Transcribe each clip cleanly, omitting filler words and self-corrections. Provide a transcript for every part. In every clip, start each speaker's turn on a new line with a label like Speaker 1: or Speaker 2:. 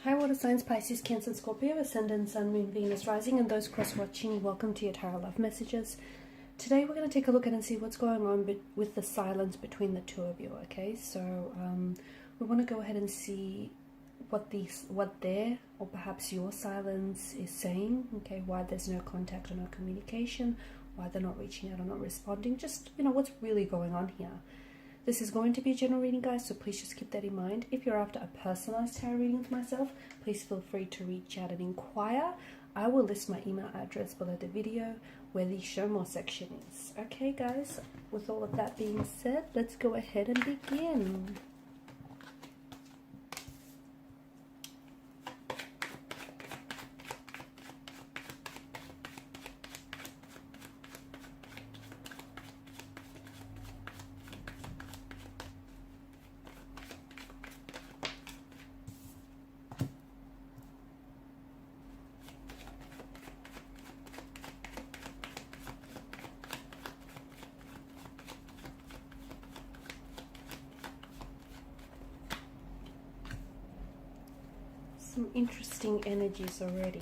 Speaker 1: Hi water signs, Pisces, Cancer, Scorpio, Ascendant, Sun, Moon, Venus, Rising, and those cross-watching, welcome to your Tarot Love Messages. Today we're going to take a look at and see what's going on with the silence between the two of you, okay? So we want to go ahead and see what their, or perhaps your silence is saying, okay? Why there's no contact or no communication, why they're not reaching out or not responding, just, you know, what's really going on here. This is going to be a general reading, guys, so please just keep that in mind. If you're after a personalized tarot reading with myself, please feel free to reach out and inquire. I will list my email address below the video where the show more section is. Okay, guys, with all of that being said, let's go ahead and begin. Some interesting energies already.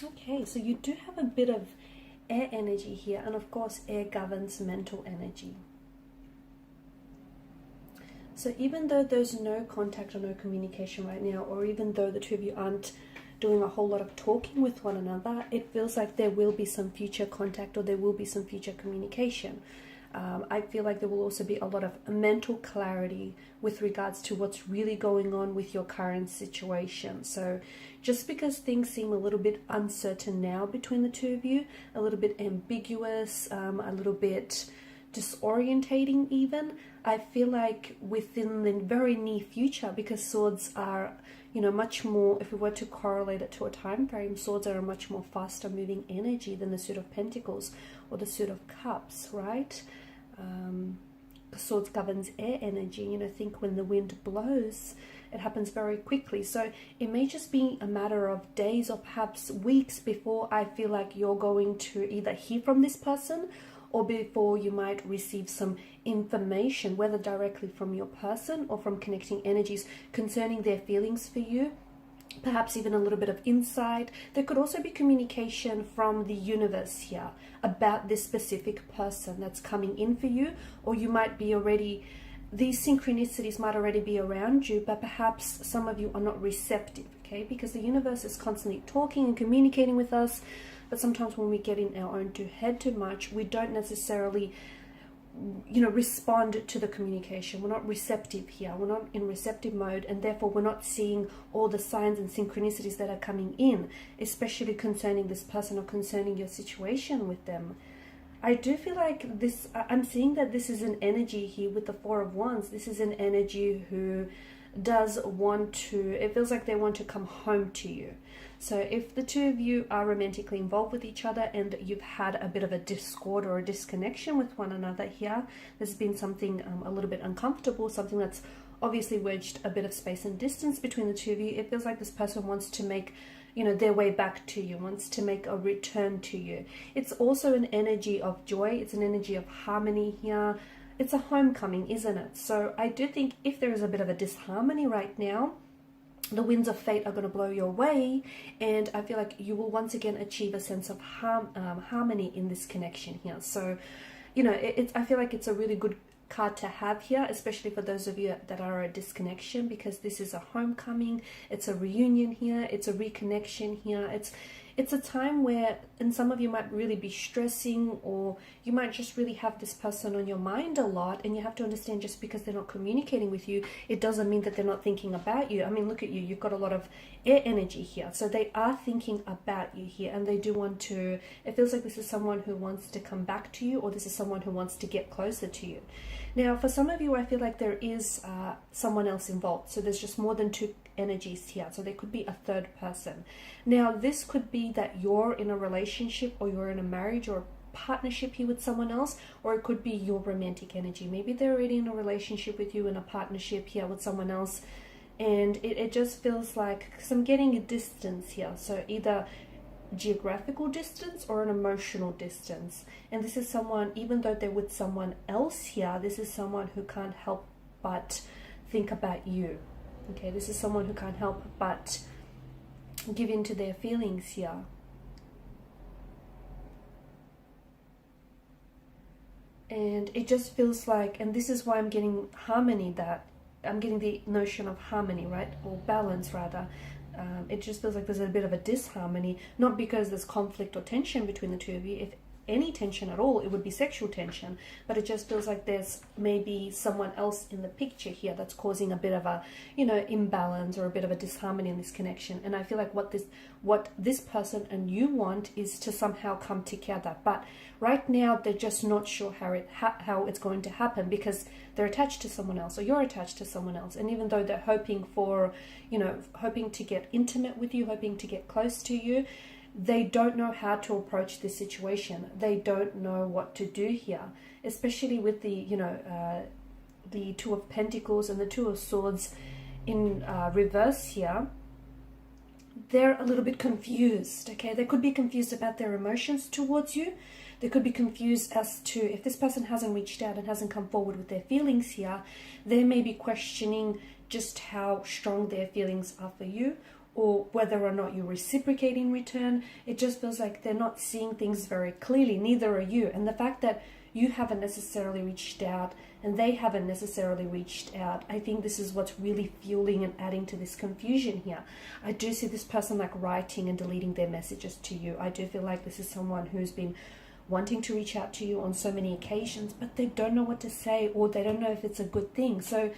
Speaker 1: Okay, so you do have a bit of air energy here, and of course air governs mental energy. So even though there's no contact or no communication right now, or even though the two of you aren't doing a whole lot of talking with one another, it feels like there will be some future contact or there will be some future communication. I feel like there will also be a lot of mental clarity with regards to what's really going on with your current situation. So just because things seem a little bit uncertain now between the two of you, a little bit ambiguous, a little bit disorientating even, I feel like within the very near future, because swords are, you know, much more, if we were to correlate it to a time frame, swords are a much more faster moving energy than the suit of pentacles or the suit of cups, right? Swords governs air energy. You know, think when the wind blows, it happens very quickly. So it may just be a matter of days or perhaps weeks before I feel like you're going to either hear from this person or before you might receive some information, whether directly from your person or from connecting energies concerning their feelings for you. Perhaps even a little bit of insight. There could also be communication from the universe here about this specific person that's coming in for you, or you might be already, these synchronicities might already be around you, but perhaps some of you are not receptive, okay? Because the universe is constantly talking and communicating with us, but sometimes when we get in our own head too much, we don't necessarily, you know, respond to the communication. We're not receptive here. We're not in receptive mode, and therefore we're not seeing all the signs and synchronicities that are coming in, especially concerning this person or concerning your situation with them. I do feel like this, I'm seeing that this is an energy here with the Four of Wands. This is an energy who does want to, it feels like they want to come home to you. So if the two of you are romantically involved with each other and you've had a bit of a discord or a disconnection with one another here, there's been something a little bit uncomfortable, something that's obviously wedged a bit of space and distance between the two of you. It feels like this person wants to make, you know, their way back to you, wants to make a return to you. It's also an energy of joy. It's an energy of harmony here. It's a homecoming, isn't it? So I do think if there is a bit of a disharmony right now, the winds of fate are going to blow your way, and I feel like you will once again achieve a sense of harmony in this connection here. So, you know, I feel like it's a really good card to have here, especially for those of you that are a disconnection, because this is a homecoming, it's a reunion here, it's a reconnection here. It's a time where, and some of you might really be stressing, or you might just really have this person on your mind a lot, and you have to understand, just because they're not communicating with you, it doesn't mean that they're not thinking about you. I mean, look at you, you've got a lot of air energy here, so they are thinking about you here, and they do want to, it feels like this is someone who wants to come back to you, or this is someone who wants to get closer to you. Now, for some of you, I feel like there is someone else involved. So there's just more than two energies here. So there could be a third person. Now, this could be that you're in a relationship or you're in a marriage or partnership here with someone else, or it could be your romantic energy. Maybe they're already in a relationship with you, in a partnership here with someone else, and it just feels like, because I'm getting a distance here, so either geographical distance or an emotional distance. And this is someone, even though they're with someone else here, this is someone who can't help but think about you. Okay, this is someone who can't help but give in to their feelings here. And it just feels like, and this is why I'm getting harmony, that I'm getting the notion of harmony, right? Or balance, rather. It just feels like there's a bit of a disharmony, not because there's conflict or tension between the two of you. If any tension at all, it would be sexual tension, but it just feels like there's maybe someone else in the picture here that's causing a bit of a, you know, imbalance or a bit of a disharmony in this connection. And I feel like what this person and you want is to somehow come together, but right now they're just not sure how it's going to happen, because they're attached to someone else, or you're attached to someone else. And even though they're hoping for, you know, hoping to get intimate with you, hoping to get close to you, they don't know how to approach this situation. They don't know what to do here, especially with the, you know, the Two of Pentacles and the Two of Swords in reverse here. They're a little bit confused, okay? They could be confused about their emotions towards you. They could be confused as to, if this person hasn't reached out and hasn't come forward with their feelings here, they may be questioning just how strong their feelings are for you, or whether or not you reciprocate in return. It just feels like they're not seeing things very clearly. Neither are you. And the fact that you haven't necessarily reached out and they haven't necessarily reached out, I think this is what's really fueling and adding to this confusion here. I do see this person like writing and deleting their messages to you. I do feel like this is someone who's been wanting to reach out to you on so many occasions, but they don't know what to say, or they don't know if it's a good thing. So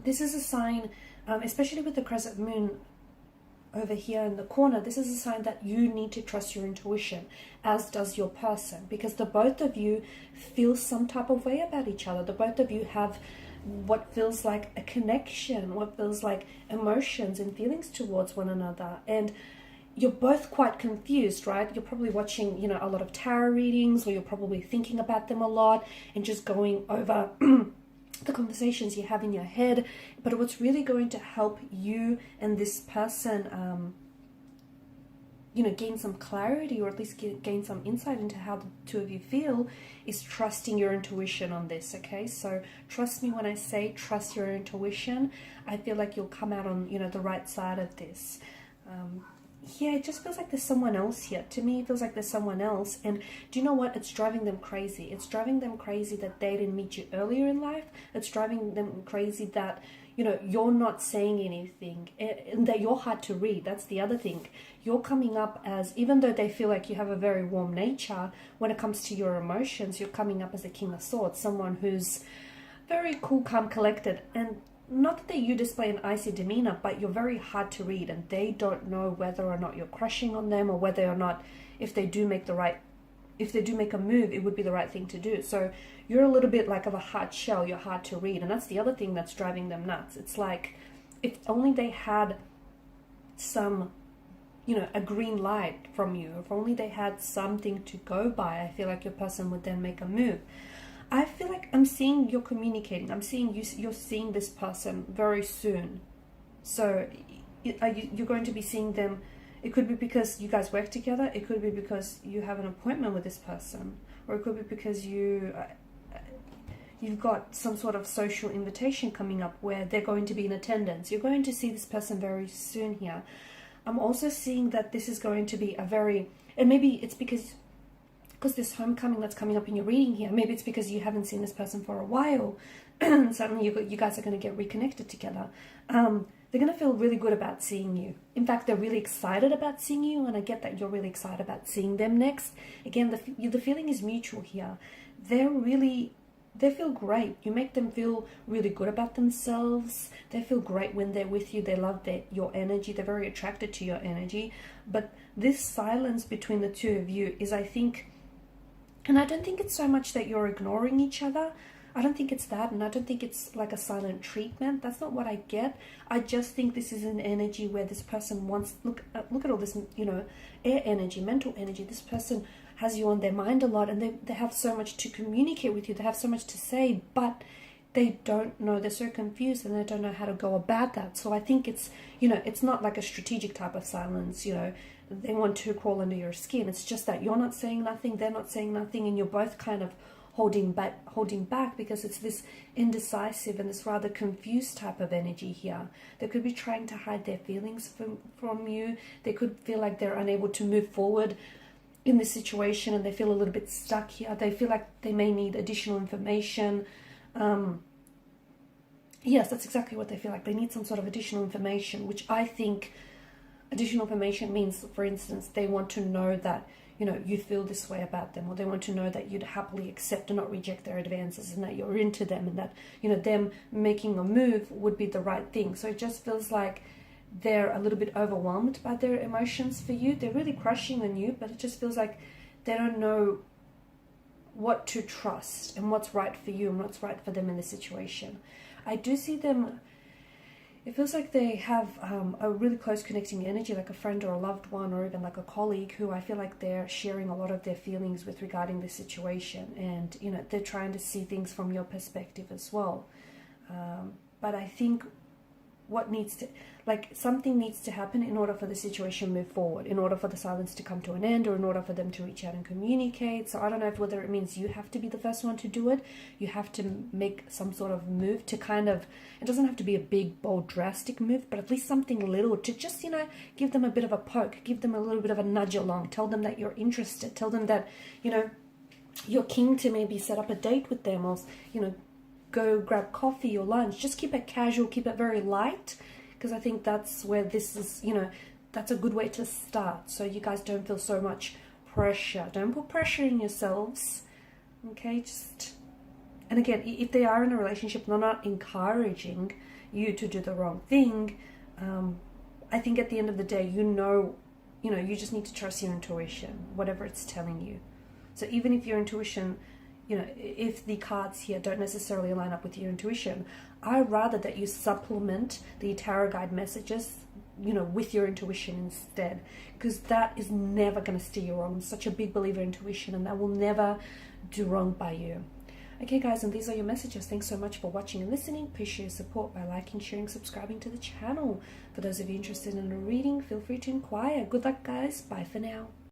Speaker 1: this is a sign, especially with the crescent moon over here in the corner, this is a sign that you need to trust your intuition, as does your person, because the both of you feel some type of way about each other. The both of you have what feels like a connection, what feels like emotions and feelings towards one another. And you're both quite confused, right? You're probably watching, you know, a lot of tarot readings, or you're probably thinking about them a lot and just going over the conversations you have in your head. But what's really going to help you and this person, you know, gain some clarity, or at least gain some insight into how the two of you feel, is trusting your intuition on this, okay? So trust me when I say trust your intuition. I feel like you'll come out on, you know, the right side of this. Yeah, it just feels like there's someone else here. To me, it feels like there's someone else. And do you know what? It's driving them crazy. It's driving them crazy that they didn't meet you earlier in life. It's driving them crazy that, you know, you're not saying anything, and that you're hard to read. That's the other thing. You're coming up as, even though they feel like you have a very warm nature, when it comes to your emotions, you're coming up as a King of Swords, someone who's very cool, calm, collected. And not that you display an icy demeanor, but you're very hard to read, and they don't know whether or not you're crushing on them, or whether or not, if they do make a move, it would be the right thing to do. So you're a little bit like of a hard shell. You're hard to read, and that's the other thing that's driving them nuts. It's like, if only they had some, you know, a green light from you, if only they had something to go by, I feel like your person would then make a move. I feel like I'm seeing you're communicating. I'm seeing you're seeing this person very soon. So you're going to be seeing them. It could be because you guys work together. It could be because you have an appointment with this person. Or it could be because you've got some sort of social invitation coming up where they're going to be in attendance. You're going to see this person very soon here. I'm also seeing that this is going to be a very, and maybe it's because this homecoming that's coming up in your reading here, maybe it's because you haven't seen this person for a while, and suddenly you guys are going to get reconnected together. They're going to feel really good about seeing you. In fact, they're really excited about seeing you, and I get that you're really excited about seeing them next. Again, the feeling is mutual here. They feel great. You make them feel really good about themselves. They feel great when they're with you. They love your energy. They're very attracted to your energy. But this silence between the two of you is, I think, and I don't think it's so much that you're ignoring each other. I don't think it's that, and I don't think it's like a silent treatment. That's not what I get. I just think this is an energy where this person wants, look at all this, you know, air energy, mental energy. This person has you on their mind a lot, and they have so much to communicate with you. They have so much to say, but they don't know. They're so confused, and they don't know how to go about that. So I think it's, you know, it's not like a strategic type of silence, you know, they want to crawl under your skin. It's just that you're not saying nothing, they're not saying nothing, and you're both kind of holding back because it's this indecisive and this rather confused type of energy here. They could be trying to hide their feelings from you. They could feel like they're unable to move forward in this situation, and they feel a little bit stuck here. They feel like they may need additional information. Yes, that's exactly what they feel like. They need some sort of additional information, which I think additional information means, for instance, they want to know that, you know, you feel this way about them, or they want to know that you'd happily accept and not reject their advances, and that you're into them, and that, you know, them making a move would be the right thing. So it just feels like they're a little bit overwhelmed by their emotions for you. They're really crushing on you, but it just feels like they don't know what to trust and what's right for you and what's right for them in the situation. I do see them, it feels like they have a really close connecting energy, like a friend or a loved one, or even like a colleague, who I feel like they're sharing a lot of their feelings with regarding the situation, and, you know, they're trying to see things from your perspective as well. But I think what needs to, like, something needs to happen in order for the situation to move forward, in order for the silence to come to an end, or in order for them to reach out and communicate. So I don't know whether it means you have to be the first one to do it. You have to make some sort of move to kind of, it doesn't have to be a big, bold, drastic move, but at least something little to just, you know, give them a bit of a poke, give them a little bit of a nudge along, tell them that you're interested, tell them that, you know, you're keen to maybe set up a date with them, or, you know, go grab coffee or lunch. Just keep it casual, keep it very light, because I think that's where this is, you know, that's a good way to start, so you guys don't feel so much pressure. Don't put pressure on yourselves, okay? Just, and again, if they are in a relationship, they're not encouraging you to do the wrong thing. I think at the end of the day, you know, you just need to trust your intuition, whatever it's telling you. So even if your intuition, you know, if the cards here don't necessarily line up with your intuition, I'd rather that you supplement the tarot guide messages, you know, with your intuition instead, because that is never going to steer you wrong. I'm such a big believer in intuition, and that will never do wrong by you. Okay, guys, and these are your messages. Thanks so much for watching and listening. Please share your support by liking, sharing, subscribing to the channel. For those of you interested in a reading, feel free to inquire. Good luck, guys. Bye for now.